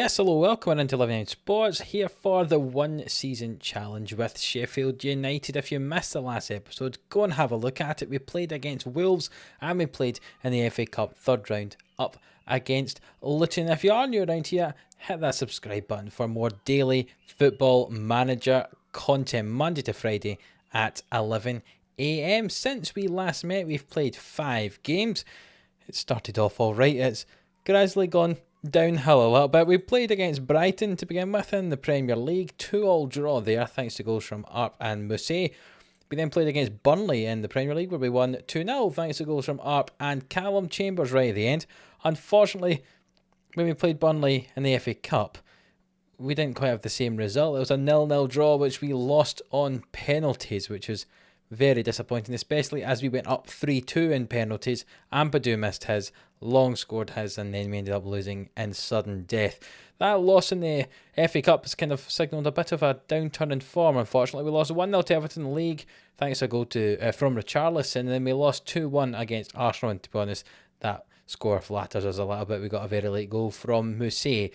Yes, hello, welcome into Living Out Sports, here for the one season challenge with Sheffield United. If you missed the last episode, go and have a look at it. We played against Wolves and we played in the FA Cup third round up against Luton. If you are new around here, hit that subscribe button for more daily Football Manager content Monday to Friday at 11 AM. Since we last met, we've played 5 games. It started off alright, it's gradually gone downhill a little bit. We played against Brighton to begin with in the Premier League, 2-2 draw there thanks to goals from Arp and Mousset. We then played against Burnley in the Premier League where we won 2-0 thanks to goals from Arp and Callum Chambers right at the end. Unfortunately, when we played Burnley in the FA Cup, we didn't quite have the same result. It was a 0-0 draw which we lost on penalties, which was very disappointing, especially as we went up 3-2 in penalties. Ampadu missed his, Long scored his, and then we ended up losing in sudden death. That loss in the FA Cup has kind of signalled a bit of a downturn in form, unfortunately. We lost 1-0 to Everton in the league, thanks to a goal from Richarlison, and then we lost 2-1 against Arsenal, and to be honest, that score flatters us a little bit. We got a very late goal from Mousset.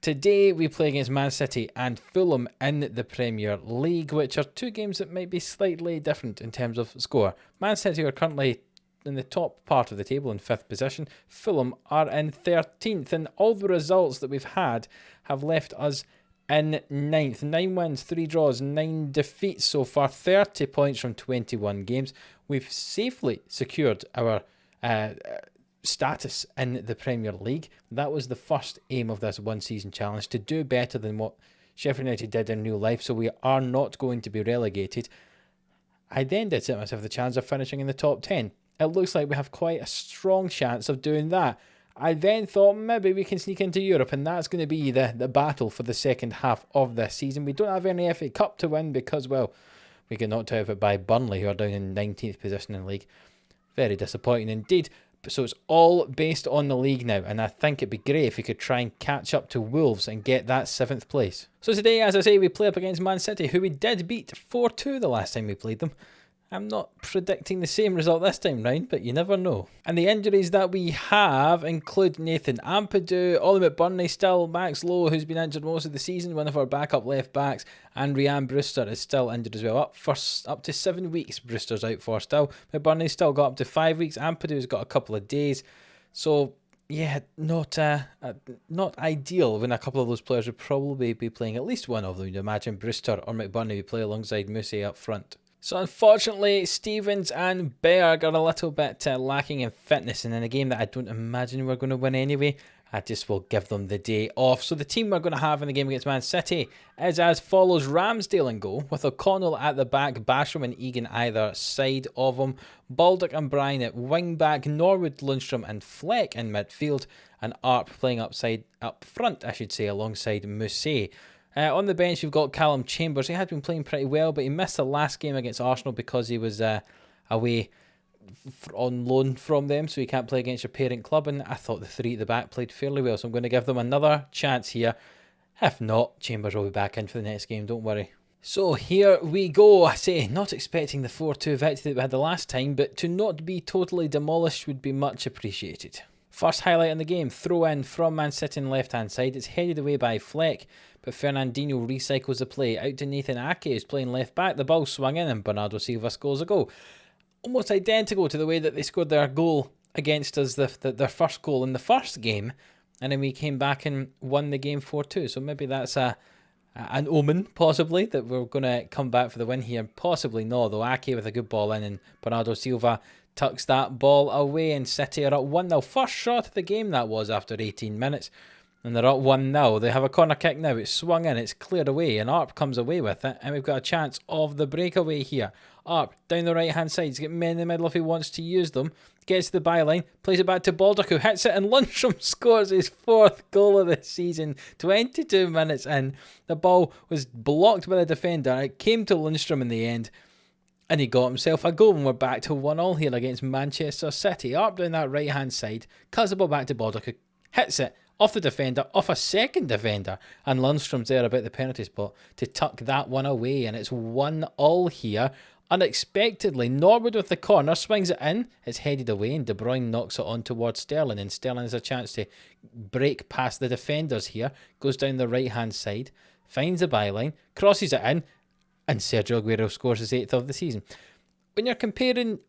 Today we play against Man City and Fulham in the Premier League, which are two games that might be slightly different in terms of score. Man City are currently in the top part of the table in 5th position. Fulham are in 13th, and all the results that we've had have left us in 9th. 9 wins, 3 draws, 9 defeats so far, 30 points from 21 games. We've safely secured our status in the Premier League. That was the first aim of this one season challenge, to do better than what Sheffield United did in New Life, so we are not going to be relegated. I then did set myself the chance of finishing in the top 10. It looks like we have quite a strong chance of doing that. I then thought maybe we can sneak into Europe, and that's going to be the battle for the second half of this season. We don't have any FA Cup to win because, well, we get knocked out of it by Burnley, who are down in 19th position in the league. Very disappointing indeed. So it's all based on the league now, and I think it'd be great if we could try and catch up to Wolves and get that 7th place. So today, as I say, we play up against Man City, who we did beat 4-2 the last time we played them. I'm not predicting the same result this time round, but you never know. And the injuries that we have include Nathan Ampadu, Ollie McBurney still, Max Lowe, who's been injured most of the season, one of our backup left backs, and Ryan Brewster is still injured as well. Up to 7 weeks Brewster's out for still. McBurney's still got up to 5 weeks. Ampadu's got a couple of days. So yeah, not ideal when a couple of those players would probably be playing, at least one of them. You'd imagine Brewster or McBurney would play alongside Mousset up front. So unfortunately, Stevens and Berg are a little bit lacking in fitness, and in a game that I don't imagine we're going to win anyway, I just will give them the day off. So the team we're going to have in the game against Man City is as follows: Ramsdale in goal, with O'Connell at the back, Basham and Egan either side of him, Baldock and Bryan at wing back, Norwood, Lundstram and Fleck in midfield, and Arp playing up front, alongside Mousset. On the bench, we've got Callum Chambers. He had been playing pretty well, but he missed the last game against Arsenal because he was away on loan from them, so he can't play against your parent club. And I thought the 3 at the back played fairly well, so I'm going to give them another chance here. If not, Chambers will be back in for the next game, don't worry. So here we go. I say, not expecting the 4-2 victory that we had the last time, but to not be totally demolished would be much appreciated. First highlight in the game, throw in from Man City on the left-hand side. It's headed away by Fleck, but Fernandinho recycles the play out to Nathan Ake, who's playing left back. The ball swung in and Bernardo Silva scores a goal. Almost identical to the way that they scored their goal against us, their first goal in the first game, and then we came back and won the game 4-2. So maybe that's an omen, possibly, that we're going to come back for the win here. Possibly not, though. Ake with a good ball in, and Bernardo Silva tucks that ball away, and City are up 1-0. First shot of the game that was after 18 minutes. And they're up 1-0. They have a corner kick now. It's swung in. It's cleared away. And Arp comes away with it. And we've got a chance of the breakaway here. Arp down the right-hand side. He's got men in the middle if he wants to use them. Gets to the byline. Plays it back to Baldock, who hits it. And Lundstram scores his 4th goal of the season. 22 minutes in. The ball was blocked by the defender. It came to Lundstram in the end. And he got himself a goal, and we're back to 1-1 here against Manchester City. Arp down that right-hand side. Cuts the ball back to Baldock, who hits it off the defender, off a second defender, and Lundstram's there about the penalty spot to tuck that one away, and it's 1-1 here. Unexpectedly, Norwood with the corner, swings it in, it's headed away, and De Bruyne knocks it on towards Sterling, and Sterling has a chance to break past the defenders here, goes down the right-hand side, finds the byline, crosses it in, and Sergio Aguero scores his 8th of the season. When you're comparing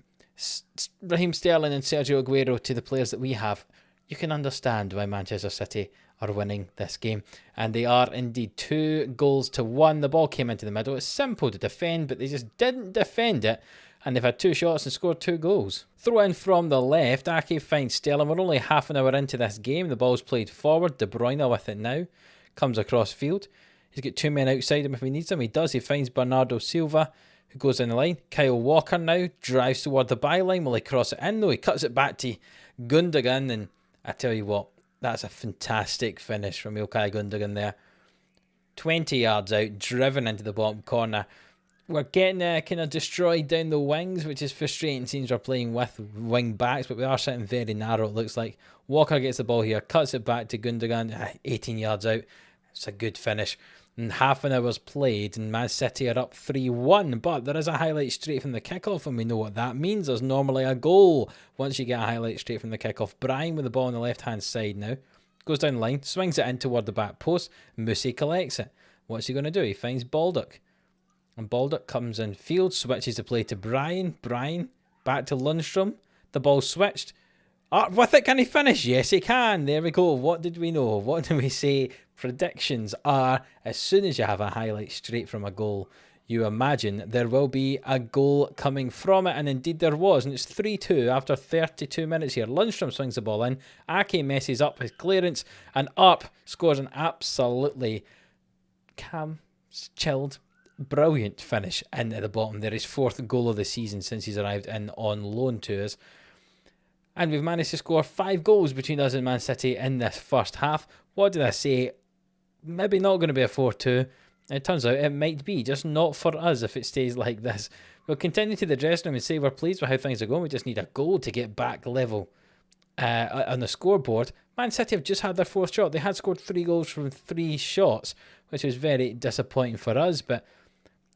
Raheem Sterling and Sergio Aguero to the players that we have, you can understand why Manchester City are winning this game. And they are indeed 2-1. The ball came into the middle. It's simple to defend, but they just didn't defend it. And they've had 2 shots and scored 2 goals. Throw in from the left. Ake finds Sterling. We're only half an hour into this game. The ball's played forward. De Bruyne with it now. Comes across field. He's got 2 men outside him if he needs them. He does. He finds Bernardo Silva, who goes in the line. Kyle Walker now drives toward the byline. Will he cross it in? No, he cuts it back to Gundogan. And I tell you what, that's a fantastic finish from Ilkay Gundogan there. 20 yards out, driven into the bottom corner. We're getting kind of destroyed down the wings, which is frustrating. Seems we're playing with wing backs, but we are sitting very narrow, it looks like. Walker gets the ball here, cuts it back to Gundogan, 18 yards out. It's a good finish. And half an hour's played, and Man City are up 3-1. But there is a highlight straight from the kickoff, and we know what that means. There's normally a goal once you get a highlight straight from the kickoff. Bryan with the ball on the left-hand side now. Goes down the line, swings it in toward the back post. Musi collects it. What's he going to do? He finds Baldock. And Baldock comes in field, switches the play to Bryan. Bryan back to Lundstrom. The ball switched. With it, can he finish? Yes, he can. There we go. What did we know? What did we say? Predictions are, as soon as you have a highlight straight from a goal, you imagine there will be a goal coming from it, and indeed there was, and it's 3-2 after 32 minutes here. Lundstrom swings the ball in, Ake messes up his clearance, and Arp scores an absolutely calm, chilled, brilliant finish into the bottom there. His 4th goal of the season since he's arrived in on loan to us. And we've managed to score 5 goals between us and Man City in this first half. What did I say? Maybe not going to be a 4-2. It turns out it might be, just not for us if it stays like this. We'll continue to the dressing room and say we're pleased with how things are going. We just need a goal to get back level on the scoreboard. Man City have just had their 4th shot. They had scored 3 goals from 3 shots, which was very disappointing for us. But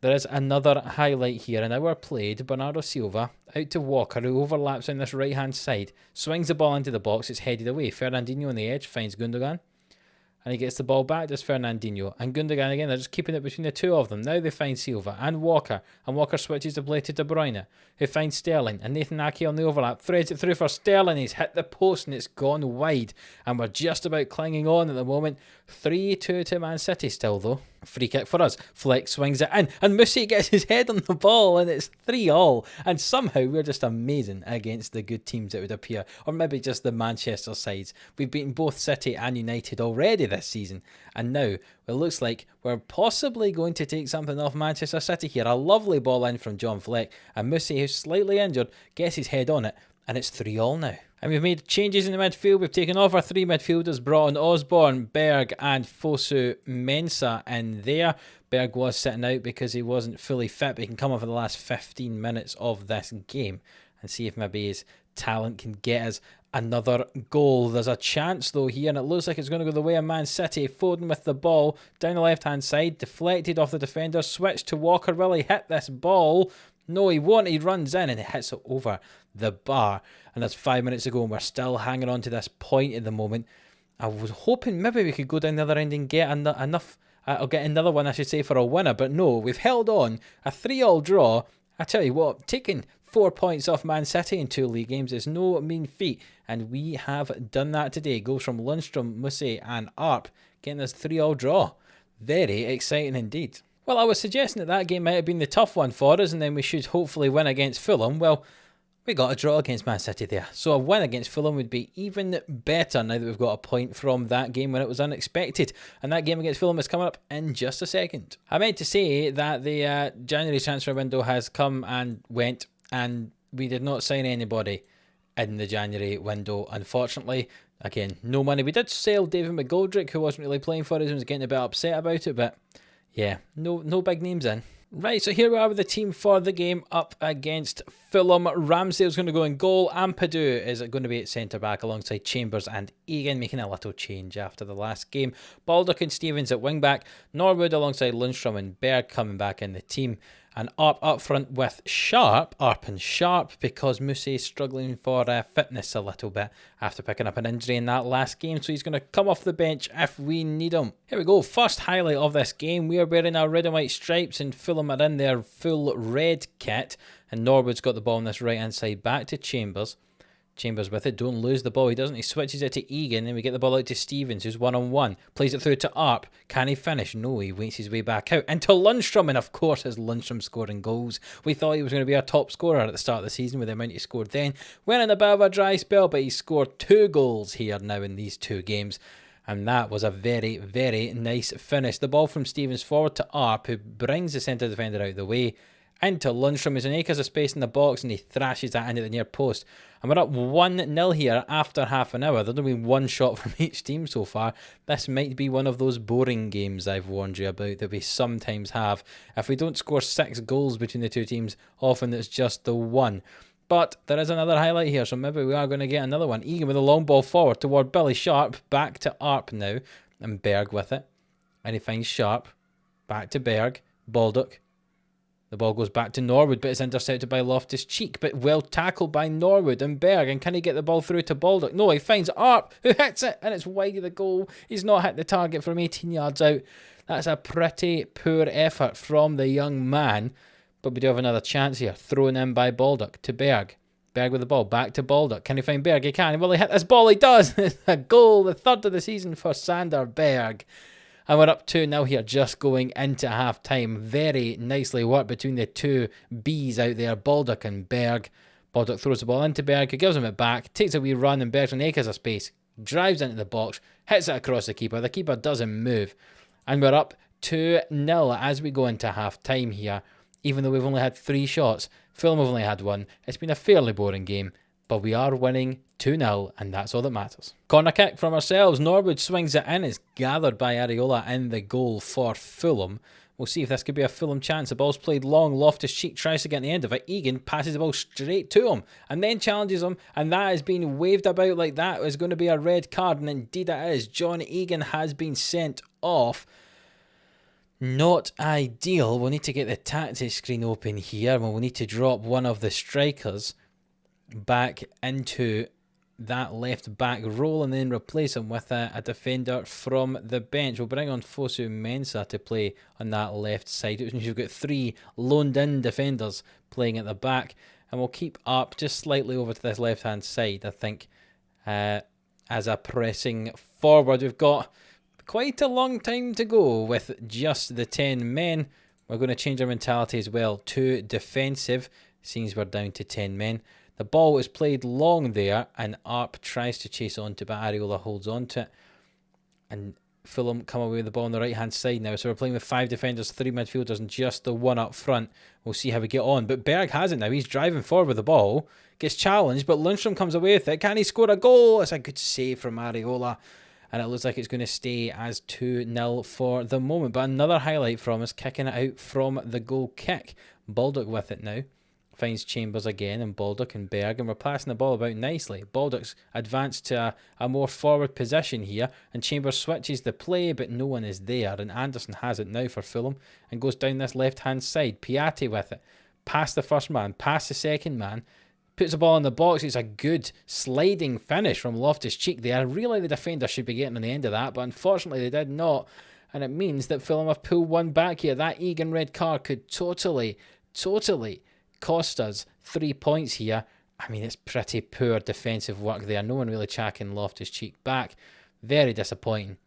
there is another highlight here. An hour played. Bernardo Silva out to Walker, who overlaps on this right-hand side. Swings the ball into the box. It's headed away. Fernandinho on the edge finds Gundogan. And he gets the ball back, does Fernandinho. And Gundogan again, they're just keeping it between the 2 of them. Now they find Silva and Walker. And Walker switches the play to De Bruyne, who finds Sterling. And Nathan Ake on the overlap. Threads it through for Sterling. He's hit the post and it's gone wide. And we're just about clinging on at the moment. 3-2 to Man City still, though. Free kick for us. Fleck swings it in. And Musi gets his head on the ball. And it's 3-3. And somehow we're just amazing against the good teams, it would appear. Or maybe just the Manchester sides. We've beaten both City and United already this season. And now it looks like we're possibly going to take something off Manchester City here. A lovely ball in from John Fleck. And Musi, who's slightly injured, gets his head on it. And it's 3-3 now. And we've made changes in the midfield. We've taken off our 3 midfielders, brought on Osborne, Berg and Fosu Mensah in there. Berg was sitting out because he wasn't fully fit, but he can come off for the last 15 minutes of this game and see if maybe his talent can get us another goal. There's a chance though here, and it looks like it's going to go the way of Man City. Foden with the ball down the left-hand side, deflected off the defender, switched to Walker. Will he hit this ball? No, he won't. He runs in and he hits it over the bar. And that's 5 minutes ago and we're still hanging on to this point at the moment. I was hoping maybe we could go down the other end and get enough, or get another one, I should say, for a winner. But no, we've held on. A 3-3 draw. I tell you what, taking 4 points off Man City in 2 league games is no mean feat. And we have done that today. Goals from Lundstrom, Musi and Arp, getting this 3-3 draw. Very exciting indeed. Well, I was suggesting that game might have been the tough one for us, and then we should hopefully win against Fulham. Well, we got a draw against Man City there. So a win against Fulham would be even better now that we've got a point from that game when it was unexpected. And that game against Fulham is coming up in just a second. I meant to say that the January transfer window has come and went, and we did not sign anybody in the January window, unfortunately. Again, no money. We did sell David McGoldrick, who wasn't really playing for us and was getting a bit upset about it, but yeah, no big names in. Right, so here we are with the team for the game up against Fulham. Ramsdale's going to go in goal. Ampadu is going to be at centre-back alongside Chambers and Egan, making a little change after the last game. Baldock and Stevens at wing-back. Norwood alongside Lundstrom and Berg coming back in the team. And up front with Sharp, and Sharp, because Mousset is struggling for fitness a little bit after picking up an injury in that last game, so he's going to come off the bench if we need him. Here we go, first highlight of this game. We are wearing our red and white stripes, and Fulham are in their full red kit, and Norwood's got the ball on this right hand side, back to Chambers. Chambers with it, don't lose the ball, he doesn't, he switches it to Egan, and we get the ball out to Stevens, who's one-on-one, plays it through to Arp, can he finish? No, he waits his way back out, into Lundstrom, and of course is Lundstrom scoring goals. We thought he was going to be our top scorer at the start of the season with the amount he scored then, went in a bit of a dry spell, but he scored 2 goals here now in these 2 games. And that was a very, very nice finish. The ball from Stevens forward to Arp, who brings the centre defender out of the way, into Lundstrom, who's an acres of space in the box, and he thrashes that into the near post. And we're up 1-0 here after half an hour. There's only been 1 shot from each team so far. This might be one of those boring games I've warned you about that we sometimes have. If we don't score 6 goals between the 2 teams, often it's just the 1. But there is another highlight here, so maybe we are going to get another one. Egan with a long ball forward toward Billy Sharp, back to Arp now, and Berg with it. And he finds Sharp, back to Berg, Baldock. The ball goes back to Norwood, but it's intercepted by Loftus-Cheek, but well tackled by Norwood and Berg. And can he get the ball through to Baldock? No, he finds Arp, who hits it, and it's wide of the goal. He's not hit the target from 18 yards out. That's a pretty poor effort from the young man. But we do have another chance here, thrown in by Baldock to Berg. Berg with the ball, back to Baldock. Can he find Berg? He can. Will he hit this ball? He does. It's a goal, the 3rd of the season for Sander Berg. And we're up 2-0 here, just going into half-time. Very nicely worked between the 2 Bs out there, Baldock and Berg. Baldock throws the ball into Berg, who gives him it back, takes a wee run, and Berg's on acres of space, drives into the box, hits it across the keeper. The keeper doesn't move. And we're up 2-0 as we go into half-time here, even though we've only had 3 shots. Fulham have only had 1. It's been a fairly boring game, but we are winning 2-0, and that's all that matters. Corner kick from ourselves. Norwood swings it in. It's gathered by Areola in the goal for Fulham. We'll see if this could be a Fulham chance. The ball's played long. Loftus-Cheek tries to get the end of it. Egan passes the ball straight to him and then challenges him, and that is being waved about like that is going to be a red card, and indeed it is. John Egan has been sent off. Not ideal. We'll need to get the tactics screen open here. We'll need to drop one of the strikers back into that left back role and then replace him with a defender from the bench. We'll bring on Fosu Mensah to play on that left side, which means you've got 3 loaned in defenders playing at the back, and we'll keep up just slightly over to this left hand side, I think, as a pressing forward. We've got quite a long time to go with just the 10 men. We're going to change our mentality as well to defensive, since we're down to 10 men. The ball is played long there, and Arp tries to chase on to it, but Areola holds on to it. And Fulham come away with the ball on the right-hand side now. So we're playing with 5 defenders, 3 midfielders, and just the 1 up front. We'll see how we get on. But Berg has it now. He's driving forward with the ball. Gets challenged, but Lundstrom comes away with it. Can he score a goal? It's a good save from Areola. And it looks like it's going to stay as 2-0 for the moment. But another highlight from us, kicking it out from the goal kick. Baldock with it now. Finds Chambers again, and Baldock and Berg, and we're passing the ball about nicely. Baldock's advanced to a more forward position here, and Chambers switches the play, but no one is there, and Anderson has it now for Fulham, and goes down this left-hand side. Piatti with it, past the first man, past the second man, puts the ball in the box. It's a good sliding finish from Loftus-Cheek there. Really, the defender should be getting on the end of that, but unfortunately they did not, and it means that Fulham have pulled one back here. That Egan red card could totally cost us 3 points here. I mean, it's pretty poor defensive work there. No one really checking Loftus-Cheek back. Very disappointing.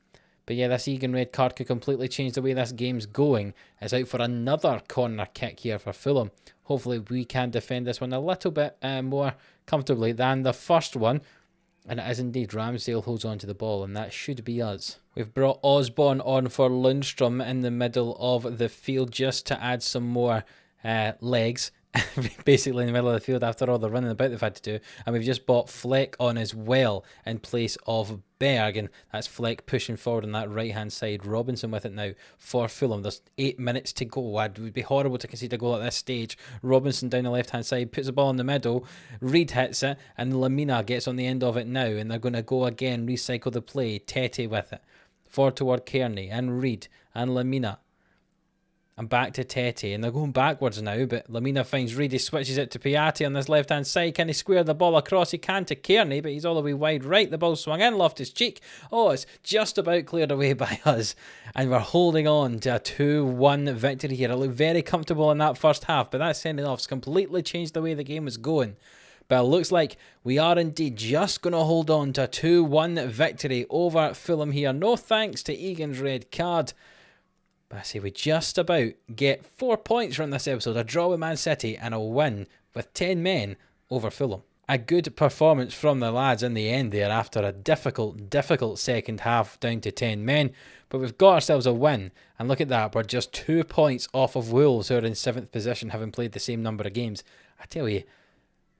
But yeah, this Egan red card could completely change the way this game's going. It's out for another corner kick here for Fulham. Hopefully we can defend this one a little bit more comfortably than the first one. And it is indeed. Ramsdale holds on to the ball, and that should be us. We've brought Osborne on for Lundstrom in the middle of the field just to add some more legs. Basically in the middle of the field after all the running about they've had to do. And we've just bought Fleck on as well in place of Berg, and that's Fleck pushing forward on that right hand side. Robinson with it now for Fulham. There's 8 minutes to go. It would be horrible to concede a goal at this stage. Robinson down the left hand side, puts the ball in the middle. Reed hits it, and Lamina gets on the end of it now, and they're going to go again, recycle the play. Tete with it forward toward Kearney and Reed and Lamina. and back to Tete, and they're going backwards now, but Lamina finds Reid, he switches it to Piatti on this left-hand side. Can he square the ball across? He can to Kearney, but he's all the way wide right. The ball swung in, Loftus-Cheek. Oh, it's just about cleared away by us, and we're holding on to a 2-1 victory here. I look very comfortable in that first half, but that sending-off's completely changed the way the game was going. But it looks like we are indeed just going to hold on to a 2-1 victory over Fulham here. No thanks to Egan's red card. But I say we just about get 4 points from this episode. A draw with Man City and a win with 10 men over Fulham. A good performance from the lads in the end there after a difficult second half down to 10 men. But we've got ourselves a win. And look at that, we're just 2 points off of Wolves, who are in 7th position, having played the same number of games. I tell you,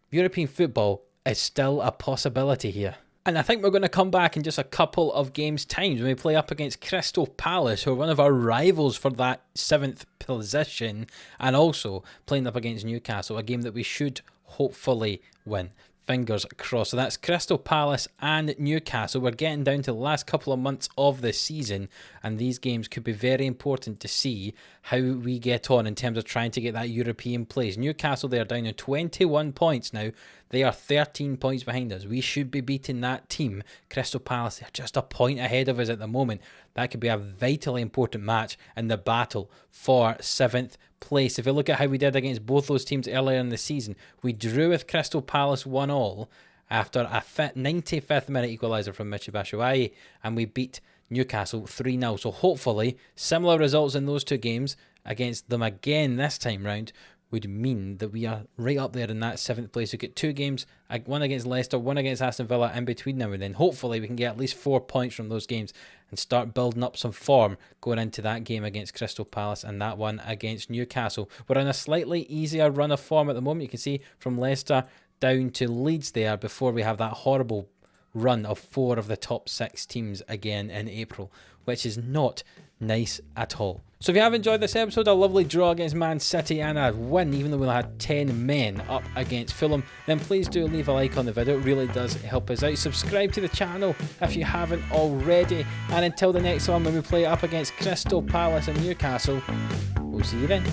European football is still a possibility here. And I think we're going to come back in just a couple of games' time when we play up against Crystal Palace, who are one of our rivals for that 7th position, and also playing up against Newcastle, a game that we should hopefully win. Fingers crossed. So that's Crystal Palace and Newcastle. We're getting down to the last couple of months of the season, and these games could be very important to see how we get on in terms of trying to get that European place. Newcastle, they are down to 21 points now. They are 13 points behind us. We should be beating that team. Crystal Palace, they're just a point ahead of us at the moment. That could be a vitally important match in the battle for 7th place. If you look at how we did against both those teams earlier in the season, we drew with Crystal Palace 1-1 after a 95th minute equaliser from Michy Batshuayi, and we beat Newcastle 3-0. So hopefully similar results in those two games against them again this time round would mean that we are right up there in that 7th place. We get 2 games, one against Leicester, one against Aston Villa in between now and then. Hopefully we can get at least 4 points from those games and start building up some form going into that game against Crystal Palace and that one against Newcastle. We're in a slightly easier run of form at the moment. You can see from Leicester down to Leeds there before we have that horrible run of 4 of the top 6 teams again in April, which is not nice at all. So if you have enjoyed this episode, a lovely draw against Man City and a win, even though we had 10 men up against Fulham, then please do leave a like on the video. It really does help us out. Subscribe to the channel if you haven't already. And until the next one when we play up against Crystal Palace and Newcastle, we'll see you then.